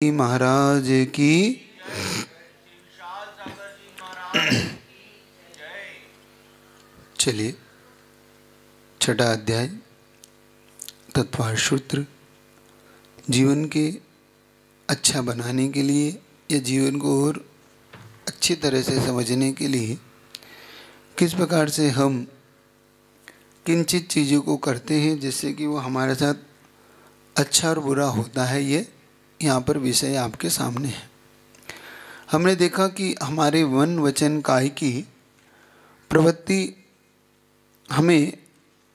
महाराज की। चलिए, छठा अध्याय तत्वार्थ सूत्र। जीवन के अच्छा बनाने के लिए या जीवन को और अच्छी तरह से समझने के लिए किस प्रकार से हम किंचित चीज़ों को करते हैं जिससे कि वो हमारे साथ अच्छा और बुरा होता है, ये यहाँ पर विषय आपके सामने है। हमने देखा कि हमारे मन वचन काया की प्रवृत्ति हमें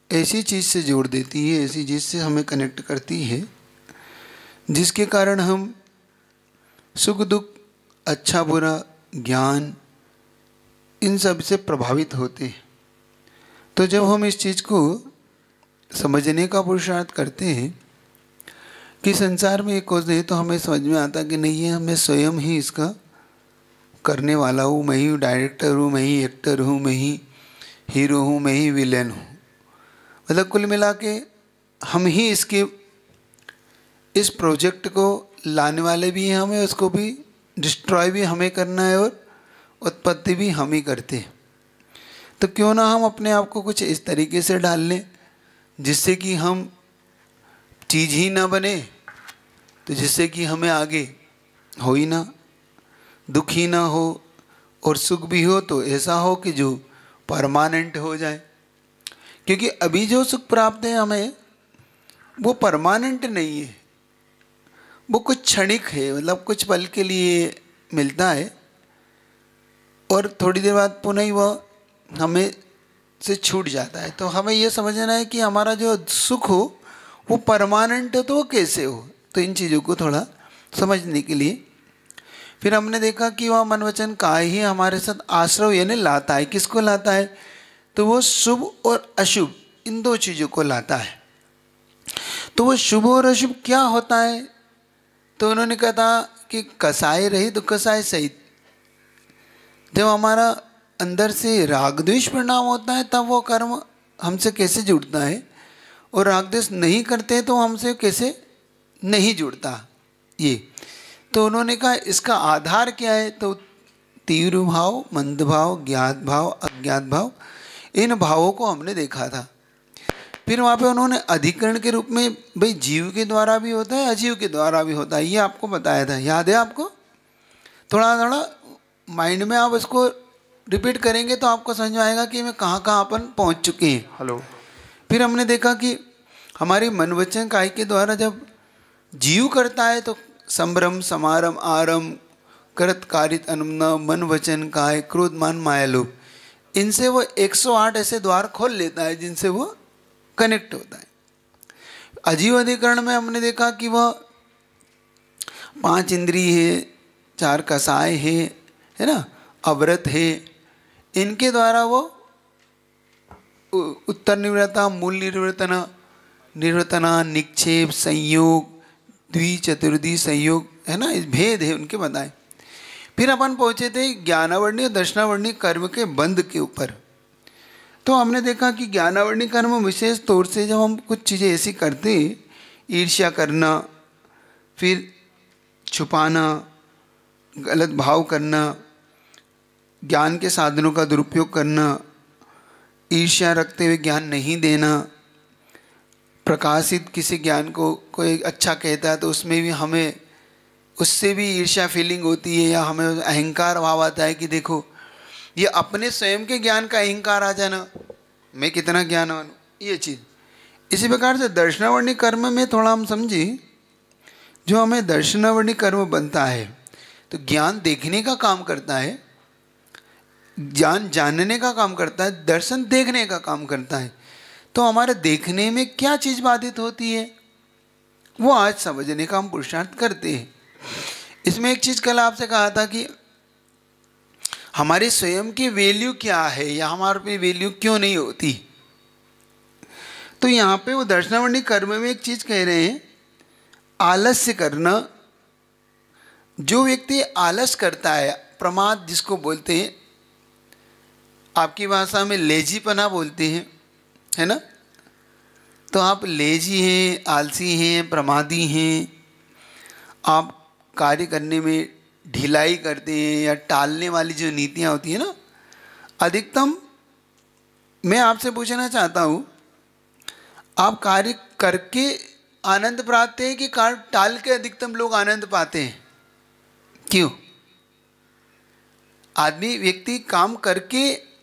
ऐसी चीज़ से जोड़ देती है, ऐसी चीज़ से हमें कनेक्ट करती है जिसके कारण हम सुख दुख, अच्छा बुरा, ज्ञान, इन सब से प्रभावित होते हैं। तो जब हम इस चीज़ को समझने का पुरुषार्थ करते हैं कि संसार में एक कोज नहीं, तो हमें समझ में आता कि नहीं है, मैं स्वयं ही इसका करने वाला हूँ। मैं ही डायरेक्टर हूँ, मैं ही एक्टर हूँ, मैं ही हीरो हूँ, मैं ही विलेन हूँ। मतलब कुल मिला के हम ही इसके इस प्रोजेक्ट को लाने वाले भी हैं, हमें उसको भी डिस्ट्रॉय भी हमें करना है और उत्पत्ति भी हम ही करते हैं। तो क्यों ना हम अपने आप को कुछ इस तरीके से डाल लें जिससे कि हम चीज़ ही ना बने, तो जिससे कि हमें आगे हो ही ना, दुख ही ना हो और सुख भी हो तो ऐसा हो कि जो परमानेंट हो जाए। क्योंकि अभी जो सुख प्राप्त है हमें, वो परमानेंट नहीं है, वो कुछ क्षणिक है। मतलब कुछ पल के लिए मिलता है और थोड़ी देर बाद पुनः ही वह हमें से छूट जाता है। तो हमें यह समझना है कि हमारा जो सुख हो वो परमानेंट हो तो वो कैसे हो। तो इन चीज़ों को थोड़ा समझने के लिए फिर हमने देखा कि वह मन वचन काया ही हमारे साथ आश्रव यानी लाता है। किसको लाता है? तो वो शुभ और अशुभ इन दो चीज़ों को लाता है। तो वो शुभ और अशुभ क्या होता है? तो उन्होंने कहा था कि कसाय रहित कसाय सहित। जब हमारा अंदर से राग द्वेष परिणाम होता है तब वो कर्म हमसे कैसे जुड़ता है, और राग द्वेष नहीं करते तो हमसे कैसे नहीं जुड़ता ये। तो उन्होंने कहा इसका आधार क्या है? तो तीव्र भाव, मंद भाव, ज्ञात भाव, अज्ञात भाव, इन भावों को हमने देखा था। फिर वहाँ पे उन्होंने अधिकरण के रूप में भाई जीव के द्वारा भी होता है, अजीव के द्वारा भी होता है, ये आपको बताया था। याद है आपको? थोड़ा थोड़ा माइंड में आप इसको रिपीट करेंगे तो आपको समझ में आएगा कि मैं कहाँ कहाँ अपन पहुँच चुके हैं। हेलो। फिर हमने देखा कि हमारे मन वचन काया के द्वारा जब जीव करता है तो संभ्रम, समारंभ, आरंभ, करत, कारित, अनुमना, मन वचन काया, क्रोध, मान, माया, लोभ, इनसे वो 108 ऐसे द्वार खोल लेता है जिनसे वो कनेक्ट होता है। अजीव अधिकरण में हमने देखा कि वह 5 इंद्रिय है, 4 कसाय है ना, अवरत है, इनके द्वारा वो उत्तर निवृत्ता, मूल निर्वर्तना, निर्वर्तना, निक्षेप, संयोग, द्विचतुर्दी संयोग, है ना, इस भेद है उनके बताए। फिर अपन पहुँचे थे ज्ञानावर्णी और दर्शनावर्णी कर्म के बंध के ऊपर। तो हमने देखा कि ज्ञानावर्णी कर्म विशेष तौर से जब हम कुछ चीज़ें ऐसी करते, ईर्ष्या करना, फिर छुपाना, गलत भाव करना, ज्ञान के साधनों का दुरुपयोग करना, ईर्ष्या रखते हुए ज्ञान नहीं देना, प्रकाशित किसी ज्ञान को कोई अच्छा कहता है तो उसमें भी हमें उससे भी ईर्ष्या फीलिंग होती है, या हमें अहंकार भाव आता है कि देखो ये अपने स्वयं के ज्ञान का अहंकार आ जाना, मैं कितना ज्ञानवान हूँ, ये चीज़। इसी प्रकार से दर्शनावर्णी कर्म में थोड़ा हम समझे, जो हमें दर्शनावर्णी कर्म बनता है तो ज्ञान देखने का काम करता है, ज्ञान जानने का काम करता है, दर्शन देखने का काम करता है। तो हमारे देखने में क्या चीज़ बाधित होती है वो आज समझने का हम पुरुषार्थ करते हैं। इसमें एक चीज़ कल आपसे कहा था कि हमारी स्वयं की वैल्यू क्या है या हमारे पे वैल्यू क्यों नहीं होती। तो यहाँ पे वो दर्शनावर्णी कर्म में एक चीज़ कह रहे हैं, आलस्य करना। जो व्यक्ति आलस करता है, प्रमाद जिसको बोलते हैं, आपकी भाषा में लेजीपना बोलते हैं, है ना। तो आप लेजी हैं, आलसी हैं, प्रमादी हैं, आप कार्य करने में ढिलाई करते हैं या टालने वाली जो नीतियाँ होती हैं ना, अधिकतम मैं आपसे पूछना चाहता हूँ, आप कार्य करके आनंद पाते हैं कि कार्य टाल के अधिकतम लोग आनंद पाते हैं? क्यों? आदमी व्यक्ति काम करके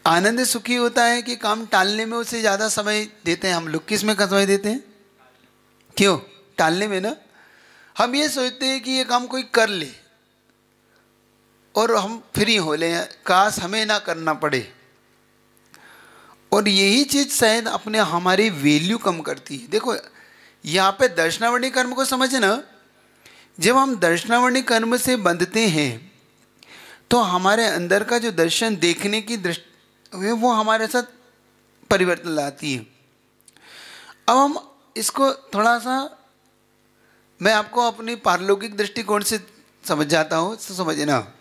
आनंद सुखी होता है कि काम टालने में उसे ज़्यादा समय देते हैं हम लोग? किस में समय देते हैं? क्यों? टालने में ना। हम ये सोचते हैं कि ये काम कोई कर ले और हम फ्री हो ले, काश हमें ना करना पड़े। और यही चीज़ शायद अपने हमारी वैल्यू कम करती है। देखो यहाँ पे दर्शनावर्णी कर्म को समझना, जब हम दर्शनावर्णी कर्म से बंधते हैं तो हमारे अंदर का जो दर्शन देखने की दृष्टि वो हमारे साथ परिवर्तन लाती है। अब हम इसको थोड़ा सा, मैं आपको अपनी पारलौकिक दृष्टिकोण से समझ जाता हूँ, तो समझना।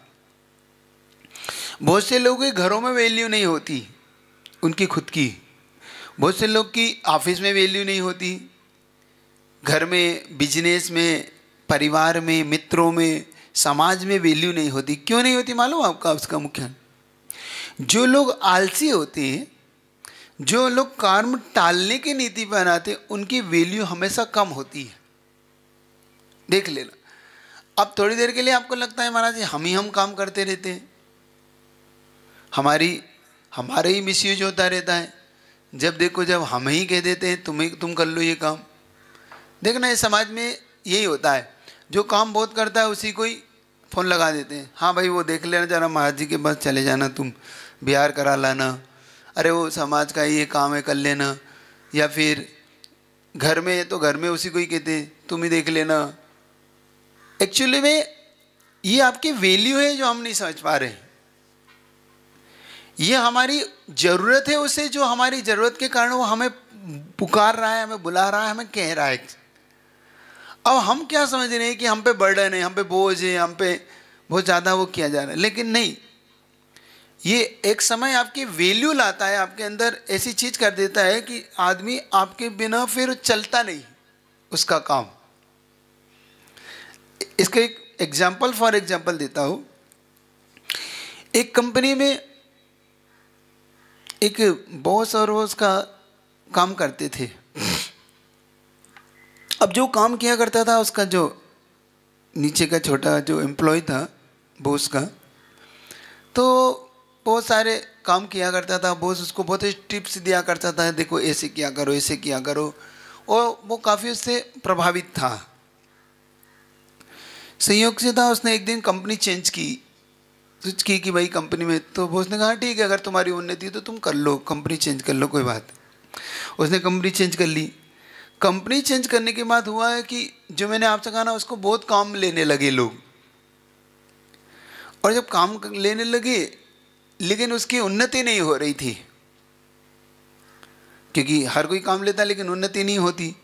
बहुत से लोगों के घरों में वैल्यू नहीं होती उनकी खुद की, बहुत से लोग की ऑफिस में वैल्यू नहीं होती, घर में, बिजनेस में, परिवार में, मित्रों में, समाज में वैल्यू नहीं होती। क्यों नहीं होती मालूम आपका? उसका मुख्य, जो लोग आलसी होते हैं, जो लोग कर्म टालने की नीति बनाते, उनकी वैल्यू हमेशा कम होती है। देख लेना। अब थोड़ी देर के लिए आपको लगता है महाराज जी हम काम करते रहते हैं, हमारे ही मिसयूज होता रहता है। जब देखो जब हम ही कह देते हैं तुम कर लो ये काम। देखना ये समाज में यही होता है, जो काम बहुत करता है उसी को ही फ़ोन लगा देते हैं। हाँ भाई वो देख लेना जरा, महाराज जी के पास चले जाना, तुम बिहार करा लाना, अरे वो समाज का ये काम है कर लेना। या फिर घर में है तो घर में उसी को ही कहते हैं तुम ही देख लेना। एक्चुअली में ये आपकी वैल्यू है जो हम नहीं समझ पा रहे हैं। ये हमारी ज़रूरत है उसे, जो हमारी ज़रूरत के कारण वो हमें पुकार रहा है, हमें बुला रहा है, हमें कह रहा है। अब हम क्या समझ रहे हैं कि हम पे बर्डन है, हम पे बोझ है, हम पे बहुत ज़्यादा वो किया जा रहा है। लेकिन नहीं, ये एक समय आपकी वैल्यू लाता है, आपके अंदर ऐसी चीज़ कर देता है कि आदमी आपके बिना फिर चलता नहीं उसका काम। इसका एक एग्जाम्पल फॉर एग्जाम्पल देता हूँ। एक कंपनी में एक बॉस और वो उसका काम करते थे। अब जो काम किया करता था उसका जो नीचे का छोटा जो एम्प्लॉय था बॉस का, तो बहुत सारे काम किया करता था। बॉस उसको बहुत टिप्स दिया करता था, देखो ऐसे किया करो, ऐसे किया करो, और वो काफ़ी उससे प्रभावित था। संयोग से था उसने एक दिन कंपनी चेंज की, स्विच की कि भाई कंपनी में, तो बॉस ने कहा ठीक है अगर तुम्हारी उन्नति है तो तुम कर लो, कंपनी चेंज कर लो, कोई बात। उसने कंपनी चेंज कर ली। कंपनी चेंज करने के बाद हुआ है कि जो मैंने आपसे कहा ना, उसको बहुत काम लेने लगे लोग। और जब काम लेने लगे लेकिन उसकी उन्नति नहीं हो रही थी, क्योंकि हर कोई काम लेता लेकिन उन्नति नहीं होती।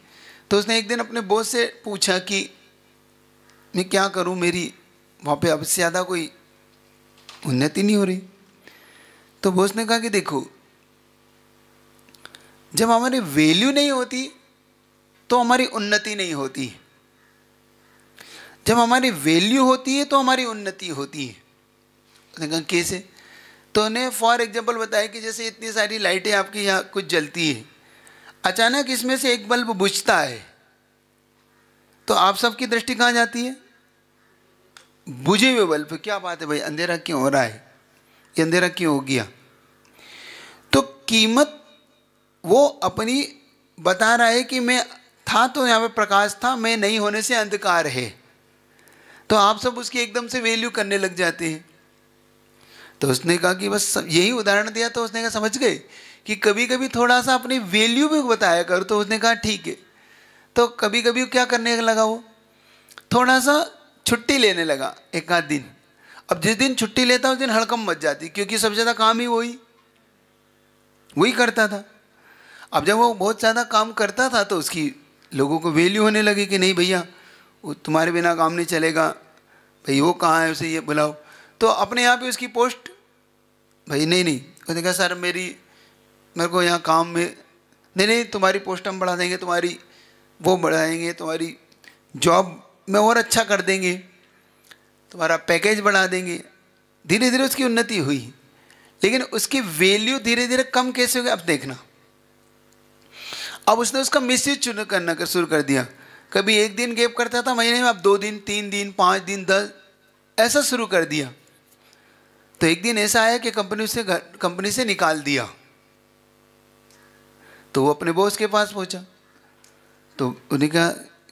तो उसने एक दिन अपने बॉस से पूछा कि मैं क्या करूं, मेरी वहाँ पे अब से ज़्यादा कोई उन्नति नहीं हो रही। तो बॉस ने कहा कि देखो, जब हमारी वैल्यू नहीं होती तो हमारी उन्नति नहीं होती, जब हमारी वैल्यू होती है तो हमारी उन्नति होती है। उसने कहा कैसे? तो उन्हें फॉर एग्जाम्पल बताया कि जैसे इतनी सारी लाइटें आपकी यहाँ कुछ जलती है, अचानक इसमें से एक बल्ब बुझता है, तो आप सबकी दृष्टि कहाँ जाती है? बुझे हुए बल्ब पे। क्या बात है भाई, अंधेरा क्यों हो रहा है, ये अंधेरा क्यों हो गया? तो कीमत वो अपनी बता रहा है कि मैं था तो यहाँ पे प्रकाश था, मैं नहीं होने से अंधकार है। तो आप सब उसकी एकदम से वैल्यू करने लग जाते हैं। तो उसने कहा कि बस यही उदाहरण दिया, तो उसने कहा समझ गए कि कभी कभी थोड़ा सा अपनी वैल्यू भी बताया कर। तो उसने कहा ठीक है। तो कभी कभी क्या करने लगा, वो थोड़ा सा छुट्टी लेने लगा एक आध दिन। अब जिस दिन छुट्टी लेता उस दिन हड़कम मच जाती, क्योंकि सबसे ज़्यादा काम ही वही करता था। अब जब वो बहुत ज़्यादा काम करता था तो उसकी लोगों को वैल्यू होने लगी कि नहीं भैया वो तुम्हारे बिना काम नहीं चलेगा, भाई वो कहाँ है, उसे ये बुलाओ। तो अपने आप ही उसकी पोस्ट, भाई नहीं उसने कहा सर मेरे को यहाँ काम में नहीं तुम्हारी पोस्ट हम बढ़ा देंगे, तुम्हारी वो बढ़ाएंगे, तुम्हारी जॉब में और अच्छा कर देंगे, तुम्हारा पैकेज बढ़ा देंगे। धीरे धीरे उसकी उन्नति हुई, लेकिन उसकी वैल्यू धीरे धीरे कम कैसे हो गई अब देखना। अब उसने उसका मिसयूज करना शुरू कर दिया। कभी 1 दिन गैप करता था महीने में, अब 2 दिन, 3 दिन, 5 दिन, 10 ऐसा शुरू कर दिया। तो एक दिन ऐसा आया कि कंपनी से निकाल दिया। तो वो अपने बॉस के पास पहुंचा, तो उन्हें कहा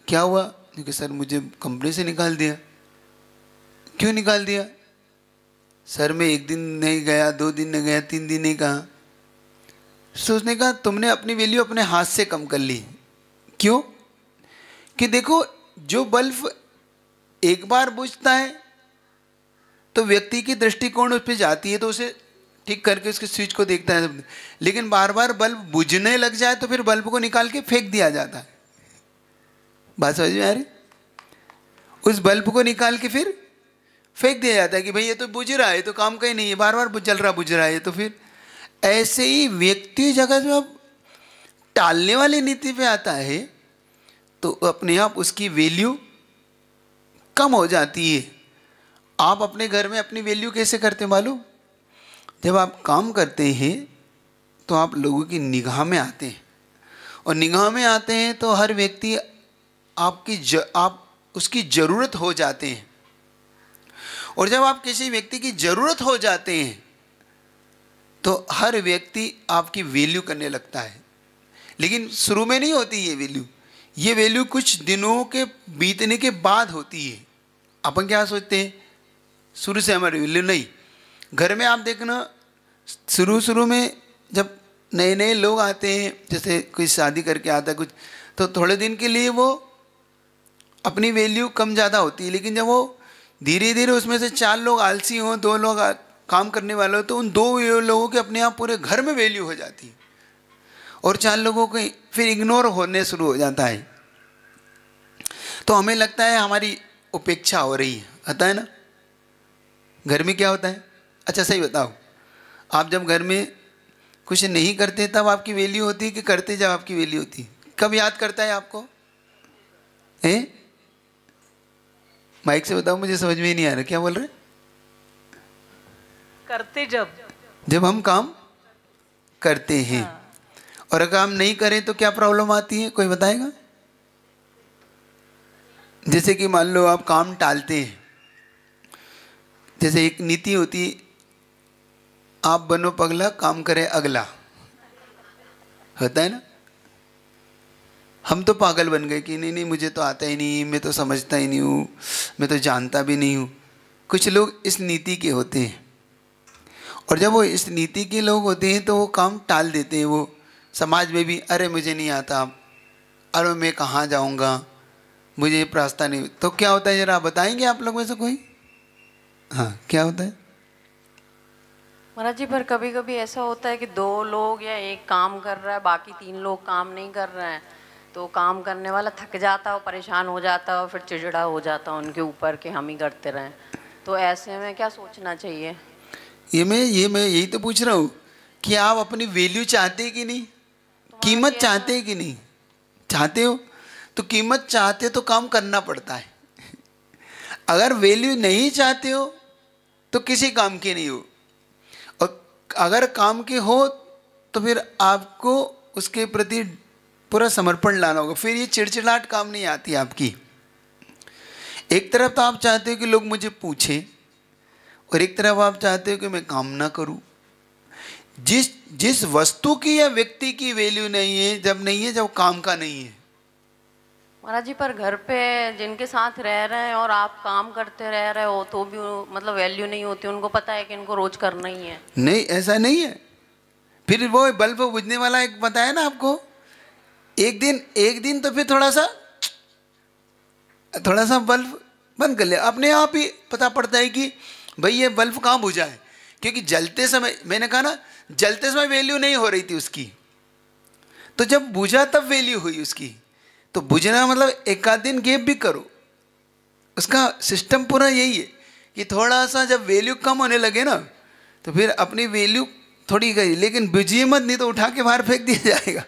क्या हुआ? क्योंकि सर मुझे कंपनी से निकाल दिया। क्यों निकाल दिया? सर मैं 1 दिन नहीं गया, 2 दिन नहीं गया, 3 दिन नहीं कहा। तो उसने कहा तुमने अपनी वैल्यू अपने हाथ से कम कर ली। क्यों? कि देखो, जो बल्ब एक बार बुझता है तो व्यक्ति की दृष्टिकोण उस पर जाती है, तो उसे ठीक करके उसके स्विच को देखता है। लेकिन बार बार बल्ब बुझने लग जाए तो फिर बल्ब को निकाल के फेंक दिया जाता है। बात समझ में आ रही? उस बल्ब को निकाल के फिर फेंक दिया जाता है कि भाई ये तो बुझ रहा है, तो काम का ही नहीं है, बार बार जल रहा बुझ रहा है। तो फिर ऐसे ही व्यक्ति जगह जब टालने वाली नीति पे आता है तो अपने आप उसकी वैल्यू कम हो जाती है। आप अपने घर में अपनी वैल्यू कैसे करते मालूम? जब आप काम करते हैं तो आप लोगों की निगाह में आते हैं, और निगाह में आते हैं तो हर व्यक्ति आप उसकी ज़रूरत हो जाते हैं। और जब आप किसी व्यक्ति की ज़रूरत हो जाते हैं तो हर व्यक्ति आपकी वैल्यू करने लगता है। लेकिन शुरू में नहीं होती ये वैल्यू कुछ दिनों के बीतने के बाद होती है। अपन क्या सोचते हैं, शुरू से हमारी वैल्यू नहीं। घर में आप देखना, शुरू में जब नए नए लोग आते हैं, जैसे कोई शादी करके आता है कुछ, तो थोड़े दिन के लिए वो अपनी वैल्यू कम ज़्यादा होती है। लेकिन जब वो धीरे धीरे उसमें से 4 लोग आलसी हों, 2 लोग काम करने वाले हो, तो उन 2 लोगों के अपने आप पूरे घर में वैल्यू हो जाती है, और 4 लोगों को फिर इग्नोर होने शुरू हो जाता है। तो हमें लगता है हमारी उपेक्षा हो रही है, होता है ना? घर में क्या होता है? अच्छा सही बताओ, आप जब घर में कुछ नहीं करते तब आपकी वैल्यू होती है कि करते जब आपकी वैल्यू होती है? कब याद करता है आपको? माइक से बताओ, मुझे समझ में ही नहीं आ रहा क्या बोल रहे? करते जब हम काम करते हैं। हाँ। और अगर हम नहीं करें तो क्या प्रॉब्लम आती है, कोई बताएगा? जैसे कि मान लो आप काम टालते हैं, जैसे एक नीति होती है, आप बनो पगला काम करे अगला, होता है ना? हम तो पागल बन गए कि नहीं मुझे तो आता ही नहीं, मैं तो समझता ही नहीं हूँ, मैं तो जानता भी नहीं हूँ। कुछ लोग इस नीति के होते हैं, और जब वो इस नीति के लोग होते हैं तो वो काम टाल देते हैं। वो समाज में भी, अरे मुझे नहीं आता, अरे मैं कहाँ जाऊँगा, मुझे ये रास्ता नहीं। तो क्या होता है, जरा बताएंगे आप लोग में से कोई? हाँ, क्या होता है महाराज जी? पर कभी कभी ऐसा होता है कि 2 लोग या एक काम कर रहा है, बाकी 3 लोग काम नहीं कर रहे हैं, तो काम करने वाला थक जाता है, परेशान हो जाता है, और फिर चिड़चिड़ा हो जाता है उनके ऊपर कि हम ही करते रहें। तो ऐसे में क्या सोचना चाहिए? ये मैं यही तो पूछ रहा हूँ कि आप अपनी वैल्यू चाहते कि नहीं, कीमत चाहते कि नहीं? चाहते हो तो कीमत चाहते तो काम करना पड़ता है। अगर वैल्यू नहीं चाहते हो तो किसी काम के नहीं हो, और अगर काम के हो तो फिर आपको उसके प्रति पूरा समर्पण लाना होगा, फिर ये चिड़चिड़ाहट काम नहीं आती आपकी। एक तरफ तो आप चाहते हो कि लोग मुझे पूछें, और एक तरफ आप चाहते हो कि मैं काम ना करूं। जिस वस्तु की या व्यक्ति की वैल्यू नहीं है जब काम का नहीं है। महाराज जी, पर घर पे जिनके साथ रह रहे हैं और आप काम करते रह रहे हो तो भी मतलब वैल्यू नहीं होती, उनको पता है कि इनको रोज करना ही है। नहीं, ऐसा नहीं है। फिर वो बल्ब बुझने वाला एक बताया ना आपको, एक दिन तो फिर थोड़ा सा बल्ब बंद कर लिया, अपने आप ही पता पड़ता है कि भाई ये बल्ब कहाँ बुझा है। क्योंकि जलते समय, मैंने कहा ना, जलते समय वैल्यू नहीं हो रही थी उसकी, तो जब बुझा तब वैल्यू हुई उसकी। तो बुझना मतलब एक आध दिन गैप भी करो, उसका सिस्टम पूरा यही है कि थोड़ा सा जब वैल्यू कम होने लगे ना तो फिर अपनी वैल्यू थोड़ी गई, लेकिन बुझिए मत, नहीं तो उठा के बाहर फेंक दिया जाएगा।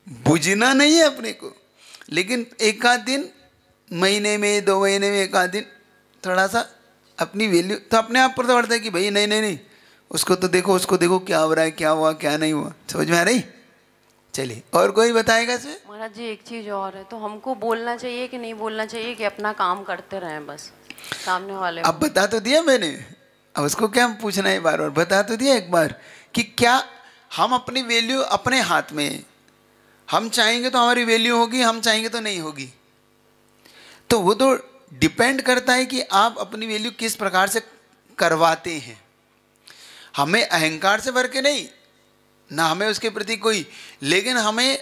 बुझना नहीं है अपने को, लेकिन एक आध दिन महीने में 2 महीने में 1 आध दिन थोड़ा सा अपनी वैल्यू तो अपने आप पर तो बढ़ता है कि भाई नहीं नहीं नहीं उसको तो देखो, उसको देखो क्या हो रहा है, क्या हुआ क्या नहीं हुआ, समझ में आ रही। चलिए और कोई बताएगा सर। महाराज जी एक चीज़ और है, तो हमको बोलना चाहिए कि नहीं बोलना चाहिए कि अपना काम करते रहें बस सामने वाले अब बता तो दिया मैंने, अब उसको क्या पूछना है, बार बार बता तो दिया एक बार कि क्या हम अपनी वैल्यू अपने हाथ में है, हम चाहेंगे तो हमारी वैल्यू होगी, हम चाहेंगे तो नहीं होगी। तो वो तो डिपेंड करता है कि आप अपनी वैल्यू किस प्रकार से करवाते हैं। हमें अहंकार से भर के नहीं, ना हमें उसके प्रति कोई, लेकिन हमें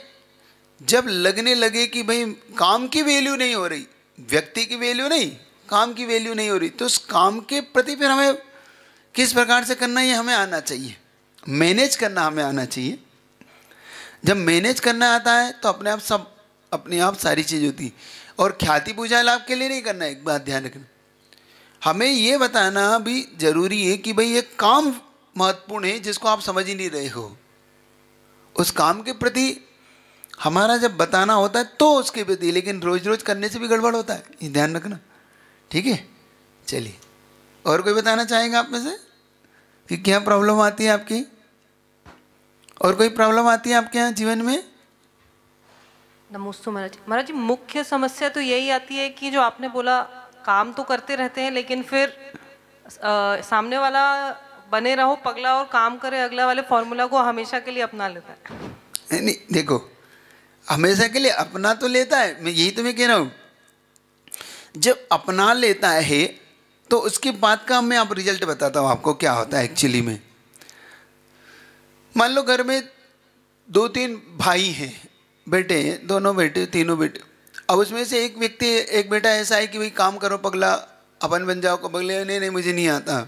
जब लगने लगे कि भाई काम की वैल्यू नहीं हो रही, व्यक्ति की वैल्यू नहीं, काम की वैल्यू नहीं हो रही, तो उस काम के प्रति फिर हमें किस प्रकार से करना ये हमें आना चाहिए, मैनेज करना हमें आना चाहिए। जब मैनेज करना आता है तो अपने आप सब अपने आप सारी चीज़ होती है। और ख्याति पूजा लाभ के लिए नहीं करना, एक बात ध्यान रखना, हमें ये बताना भी जरूरी है कि भाई ये काम महत्वपूर्ण है जिसको आप समझ ही नहीं रहे हो, उस काम के प्रति हमारा जब बताना होता है तो उसके प्रति, लेकिन रोज रोज करने से भी गड़बड़ होता है, ये ध्यान रखना, ठीक है। चलिए और कोई बताना चाहेगा आप में से कि क्या प्रॉब्लम आती है आपकी, और कोई प्रॉब्लम आती है आपके यहाँ जीवन में। नमस्ते महाराज जी। महाराज जी मुख्य समस्या तो यही आती है कि जो आपने बोला काम तो करते रहते हैं लेकिन फिर सामने वाला बने रहो पगला और काम करे अगला वाले फॉर्मूला को हमेशा के लिए अपना लेता है। नहीं देखो, हमेशा के लिए अपना तो लेता है, मैं यही तो मैं कह रहा हूँ, जब अपना लेता है तो उसके बाद का मैं आप रिजल्ट बताता हूँ आपको क्या होता है एक्चुअली में। मान लो घर में 2-3 भाई हैं, बेटे हैं, दोनों बेटे तीनों बेटे, अब उसमें से एक व्यक्ति एक बेटा ऐसा है कि भाई काम करो पगला, अपन बन जाओ पगले, नहीं नहीं मुझे नहीं आता।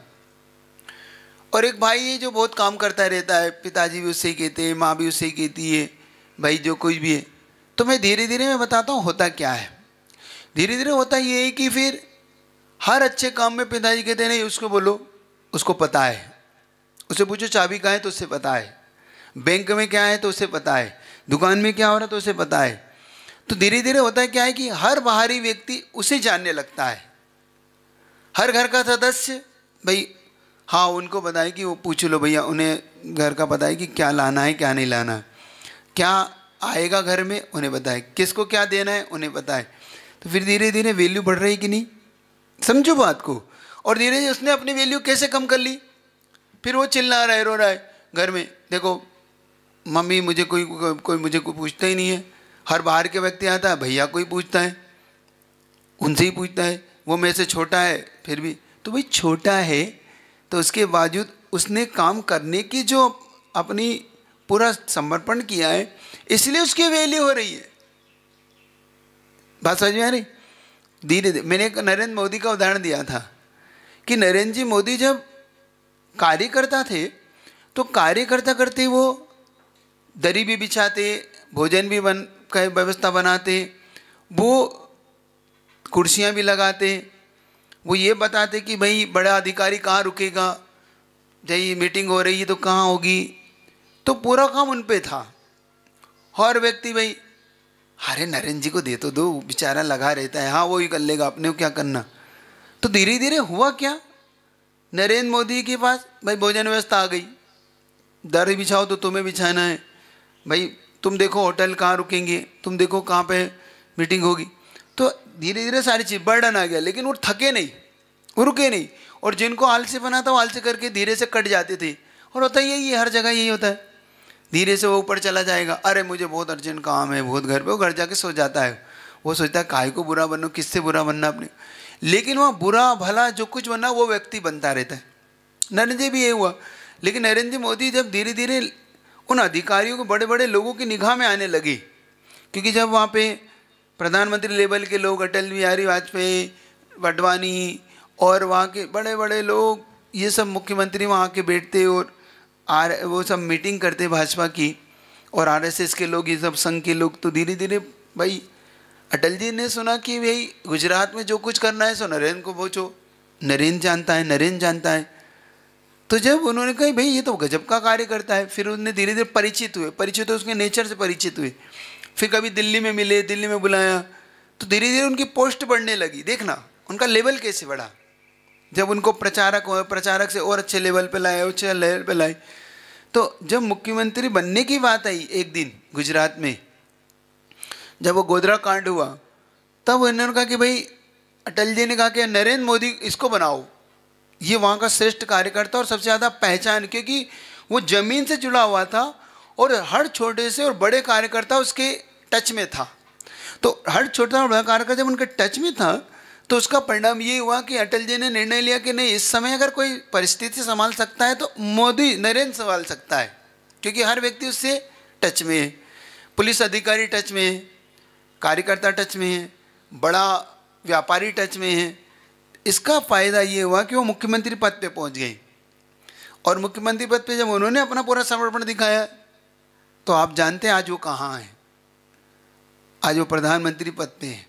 और एक भाई है जो बहुत काम करता रहता है, पिताजी भी उससे ही कहते हैं, माँ भी उससे ही कहती है, भाई जो कुछ भी है। तो मैं धीरे धीरे मैं बताता हूँ होता क्या है। धीरे धीरे होता ये है कि फिर हर अच्छे काम में पिताजी कहते हैं नहीं उसको बोलो, उसको पता है, उससे पूछो चाबी कहाँ है तो उससे पता है, बैंक में क्या है तो उससे पता है, दुकान में क्या हो रहा है तो उसे पता है। तो धीरे धीरे होता है क्या है कि हर बाहरी व्यक्ति उसे जानने लगता है, हर घर का सदस्य भाई हाँ उनको पता है कि वो पूछ लो भैया, उन्हें घर का पता है कि क्या लाना है क्या नहीं लाना, क्या आएगा घर में उन्हें पता है, किसको क्या देना है उन्हें पता है। तो फिर धीरे धीरे वैल्यू बढ़ रही कि नहीं, समझो बात को। और धीरे धीरे उसने अपनी वैल्यू कैसे कम कर ली, फिर वो चिल्ला रहा है रो रहा है घर में, देखो मम्मी मुझे कोई मुझे कोई पूछता ही नहीं है, हर बाहर के व्यक्ति आता है भैया कोई पूछता है, उनसे ही पूछता है, वो मेरे से छोटा है फिर भी। तो भाई छोटा है तो उसके बावजूद उसने काम करने की जो अपनी पूरा समर्पण किया है, इसलिए उसकी वैल्यू हो रही है। बात समझ में आ रही। धीरे धीरे मैंने एक नरेंद्र मोदी का उदाहरण दिया था कि नरेंद्र जी मोदी जब कार्य करता थे तो कार्य करता करते वो दरी भी बिछाते, भोजन भी का व्यवस्था बनाते, वो कुर्सियां भी लगाते, वो ये बताते कि भाई बड़ा अधिकारी कहाँ रुकेगा, जब मीटिंग हो रही है तो कहाँ होगी, तो पूरा काम उन पे था। हर व्यक्ति भाई अरे नरेंद्र जी को दे तो दो, बेचारा लगा रहता है, हाँ वो ही कर लेगा, अपने को क्या करना। तो धीरे धीरे हुआ क्या, नरेंद्र मोदी के पास भाई भोजन व्यवस्था आ गई, दर बिछाओ तो तुम्हें बिछाना है, भाई तुम देखो होटल कहाँ रुकेंगे, तुम देखो कहाँ पे मीटिंग होगी। तो धीरे धीरे सारी चीज़ बर्डन आ गया, लेकिन वो थके नहीं, वो रुके नहीं। और जिनको आलसी बना था वो आलसी करके धीरे से कट जाते थे। और होता ही यही, हर जगह यही होता है, धीरे से वो ऊपर चला जाएगा, अरे मुझे बहुत अर्जेंट काम है, बहुत घर पे, वो घर जाके सो जाता है। वो सोचता है काहे को बुरा बनो, किससे बुरा बनना अपने, लेकिन वहाँ बुरा भला जो कुछ बनना वो व्यक्ति बनता रहता है। नरेंद्र जी भी ये हुआ। लेकिन नरेंद्र जी मोदी जब धीरे धीरे उन अधिकारियों को बड़े बड़े लोगों की निगाह में आने लगे, क्योंकि जब वहाँ पे प्रधानमंत्री लेवल के लोग, अटल बिहारी वाजपेयी, वडवानी और वहाँ के बड़े बड़े लोग, ये सब मुख्यमंत्री वहाँ के बैठते और वो सब मीटिंग करते भाजपा की, और आरएसएस के लोग, ये सब संघ के लोग। तो धीरे धीरे भाई अटल जी ने सुना कि भाई गुजरात में जो कुछ करना है सो नरेंद्र को पूछो, नरेंद्र जानता है, नरेंद्र जानता है। तो जब उन्होंने कहा भाई ये तो गजब का कार्य करता है, फिर उन्हें धीरे धीरे परिचित हुए, उसके नेचर से परिचित हुए। फिर कभी दिल्ली में मिले, दिल्ली में बुलाया, तो धीरे धीरे उनकी पोस्ट बढ़ने लगी। देखना उनका लेवल कैसे बढ़ा, जब उनको प्रचारक से और अच्छे लेवल पे लाए, अच्छे लेवल पे लाए। तो जब मुख्यमंत्री बनने की बात आई एक दिन गुजरात में, जब वो गोधरा कांड हुआ, तब उन्होंने कहा कि भाई, अटल जी ने कहा कि नरेंद्र मोदी इसको बनाओ, ये वहाँ का श्रेष्ठ कार्यकर्ता और सबसे ज़्यादा पहचान, क्योंकि वो ज़मीन से जुड़ा हुआ था और हर छोटे से और बड़े कार्यकर्ता उसके टच में था। तो हर छोटा और बड़ा कार्यकर्ता जब उनके टच में था, तो उसका परिणाम ये हुआ कि अटल जी ने निर्णय लिया कि नहीं, इस समय अगर कोई परिस्थिति संभाल सकता है तो मोदी नरेंद्र संभाल सकता है, क्योंकि हर व्यक्ति उससे टच में है, पुलिस अधिकारी टच में है, कार्यकर्ता टच में है, बड़ा व्यापारी टच में है। इसका फ़ायदा ये हुआ कि वो मुख्यमंत्री पद पे पहुंच गए, और मुख्यमंत्री पद पे जब उन्होंने अपना पूरा समर्पण दिखाया, तो आप जानते हैं आज वो कहाँ हैं। आज वो प्रधानमंत्री पद पे हैं।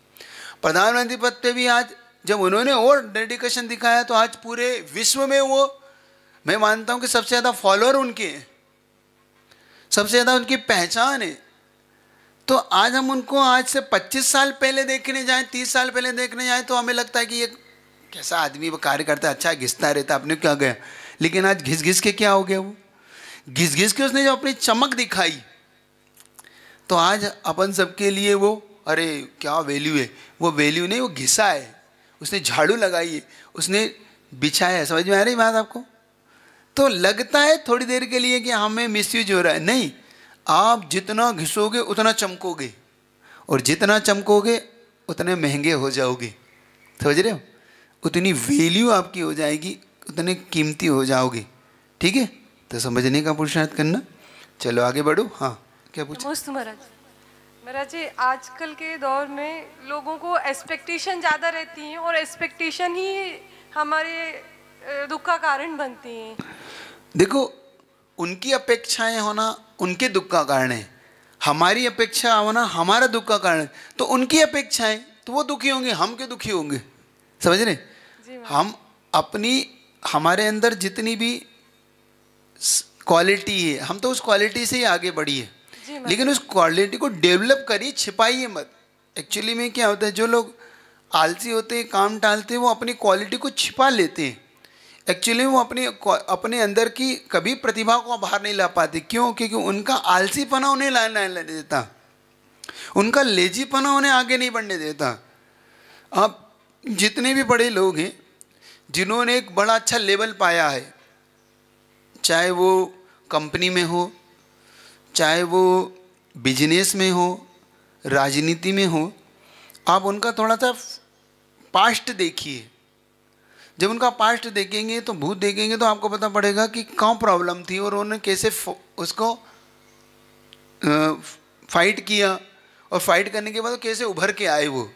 प्रधानमंत्री पद पे भी आज जब उन्होंने और डेडिकेशन दिखाया, तो आज पूरे विश्व में वो, मैं मानता हूँ कि सबसे ज़्यादा फॉलोअर उनके हैं, सबसे ज़्यादा उनकी पहचान है। तो आज हम उनको आज से 25 साल पहले देखने जाएं, 30 साल पहले देखने जाएं, तो हमें लगता है कि ये कैसा आदमी, वो कार्य करता है, अच्छा घिसता रहता, अपने क्या गया। लेकिन आज घिस घिस के क्या हो गया, वो घिस घिस के उसने जो अपनी चमक दिखाई, तो आज अपन सबके लिए वो, अरे क्या वैल्यू है। वो वैल्यू नहीं, वो घिसा है, उसने झाड़ू लगाई है, उसने बिछाया है। समझ में आ रही बात आपको? तो लगता है थोड़ी देर के लिए कि हमें मिसयूज हो रहा है, नहीं, आप जितना घिसोगे उतना चमकोगे, और जितना चमकोगे उतने महंगे हो जाओगे। समझ रहे हो? उतनी वैल्यू आपकी हो जाएगी, उतने कीमती हो जाओगे। ठीक है, तो समझने का पुरुषार्थ करना। चलो आगे बढ़ो। हाँ, क्या पूछा? नमस्ते महाराज। महाराज जी, आजकल के दौर में लोगों को एक्सपेक्टेशन ज़्यादा रहती हैं, और एक्सपेक्टेशन ही हमारे दुख का कारण बनती हैं। देखो, उनकी अपेक्षाएं होना उनके दुख का कारण है, हमारी अपेक्षा होना हमारा दुख का कारण है। तो उनकी अपेक्षाएं, तो वो दुखी होंगे, हम क्यों दुखी होंगे? समझ रहे? हम अपनी, हमारे अंदर जितनी भी क्वालिटी है, हम तो उस क्वालिटी से ही आगे बढ़ी है, लेकिन उस क्वालिटी को डेवलप करिए, छिपाइए मत। एक्चुअली में क्या होता है, जो लोग आलसी होते हैं, काम टालते हैं, वो अपनी क्वालिटी को छिपा लेते हैं। एक्चुअली वो अपने अंदर की कभी प्रतिभा को बाहर नहीं ला पाते। क्यों? क्योंकि उनका आलसीपना उन्हें लाने देता, उनका लेजीपना उन्हें आगे नहीं बढ़ने देता। आप जितने भी बड़े लोग हैं जिन्होंने एक बड़ा अच्छा लेवल पाया है, चाहे वो कंपनी में हो, चाहे वो बिजनेस में हो, राजनीति में हो, आप उनका थोड़ा सा पास्ट देखिए। जब उनका पास्ट देखेंगे, तो भूत देखेंगे, तो आपको पता पड़ेगा कि कहाँ प्रॉब्लम थी और उन्होंने कैसे उसको फाइट किया, और फाइट करने के बाद कैसे उभर के आए। वो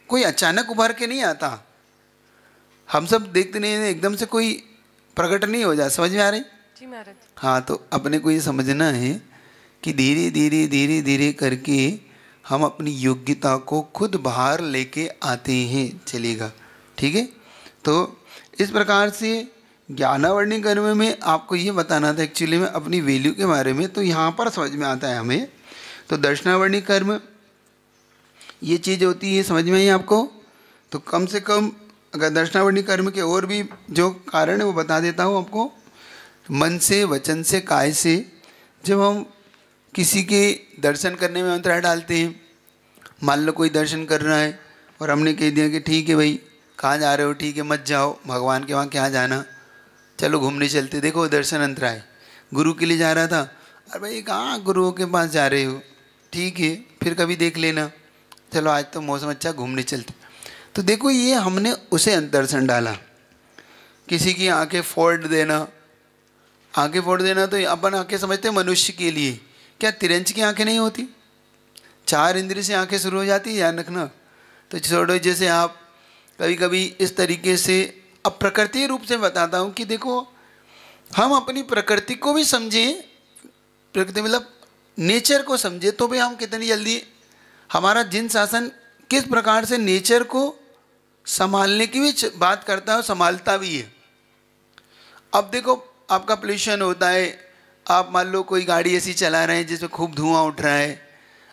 कोई अचानक उभर के नहीं आता, हम सब देखते नहीं, एकदम से कोई प्रकट नहीं हो जाए। समझ में आ रही? जी महाराज। हाँ, तो अपने को ये समझना है कि धीरे धीरे धीरे धीरे करके हम अपनी योग्यता को खुद बाहर लेके आते हैं, चलेगा। ठीक है, तो इस प्रकार से ज्ञानावर्णी कर्म में आपको ये बताना था एक्चुअली में अपनी वैल्यू के बारे में। तो यहाँ पर समझ में आता है हमें। तो दर्शनावर्णी कर्म ये चीज़ होती है, समझ में आई आपको? तो कम से कम अगर दर्शनावर्णी कर्म के और भी जो कारण है वो बता देता हूँ आपको। मन से, वचन से, काय से, जब हम किसी के दर्शन करने में अंतराय डालते हैं, मान लो कोई दर्शन कर रहा है और हमने कह दिया कि ठीक है भाई, कहाँ जा रहे हो? ठीक है, मत जाओ, भगवान के वहाँ क्या जाना, चलो घूमने चलते। देखो दर्शन अंतराय। गुरु के लिए जा रहा था, अरे भाई कहाँ गुरुओं के पास जा रहे हो? ठीक है, फिर कभी देख लेना, चलो आज तो मौसम अच्छा, घूमने चलते। तो देखो ये हमने उसे दर्शन डाला। किसी की आंखें फोड़ देना, आंखें फोड़ देना तो अपन आंखें समझते हैं मनुष्य के लिए, क्या तिरंज की आंखें नहीं होती? 4 इंद्रिय से आंखें शुरू हो जाती है, ध्यान रखना। तो छोड़ो, जैसे आप कभी कभी इस तरीके से, अब प्रकृति रूप से बताता हूँ कि देखो हम अपनी प्रकृति को भी समझें, प्रकृति मतलब नेचर को समझे, तो भी हम कितनी जल्दी हमारा जिन शासन किस प्रकार से नेचर को संभालने की भी बात करता है और संभालता भी है। अब देखो आपका पोल्यूशन होता है, आप मान लो कोई गाड़ी ऐसी चला रहे हैं जिसमें खूब धुआं उठ रहा है,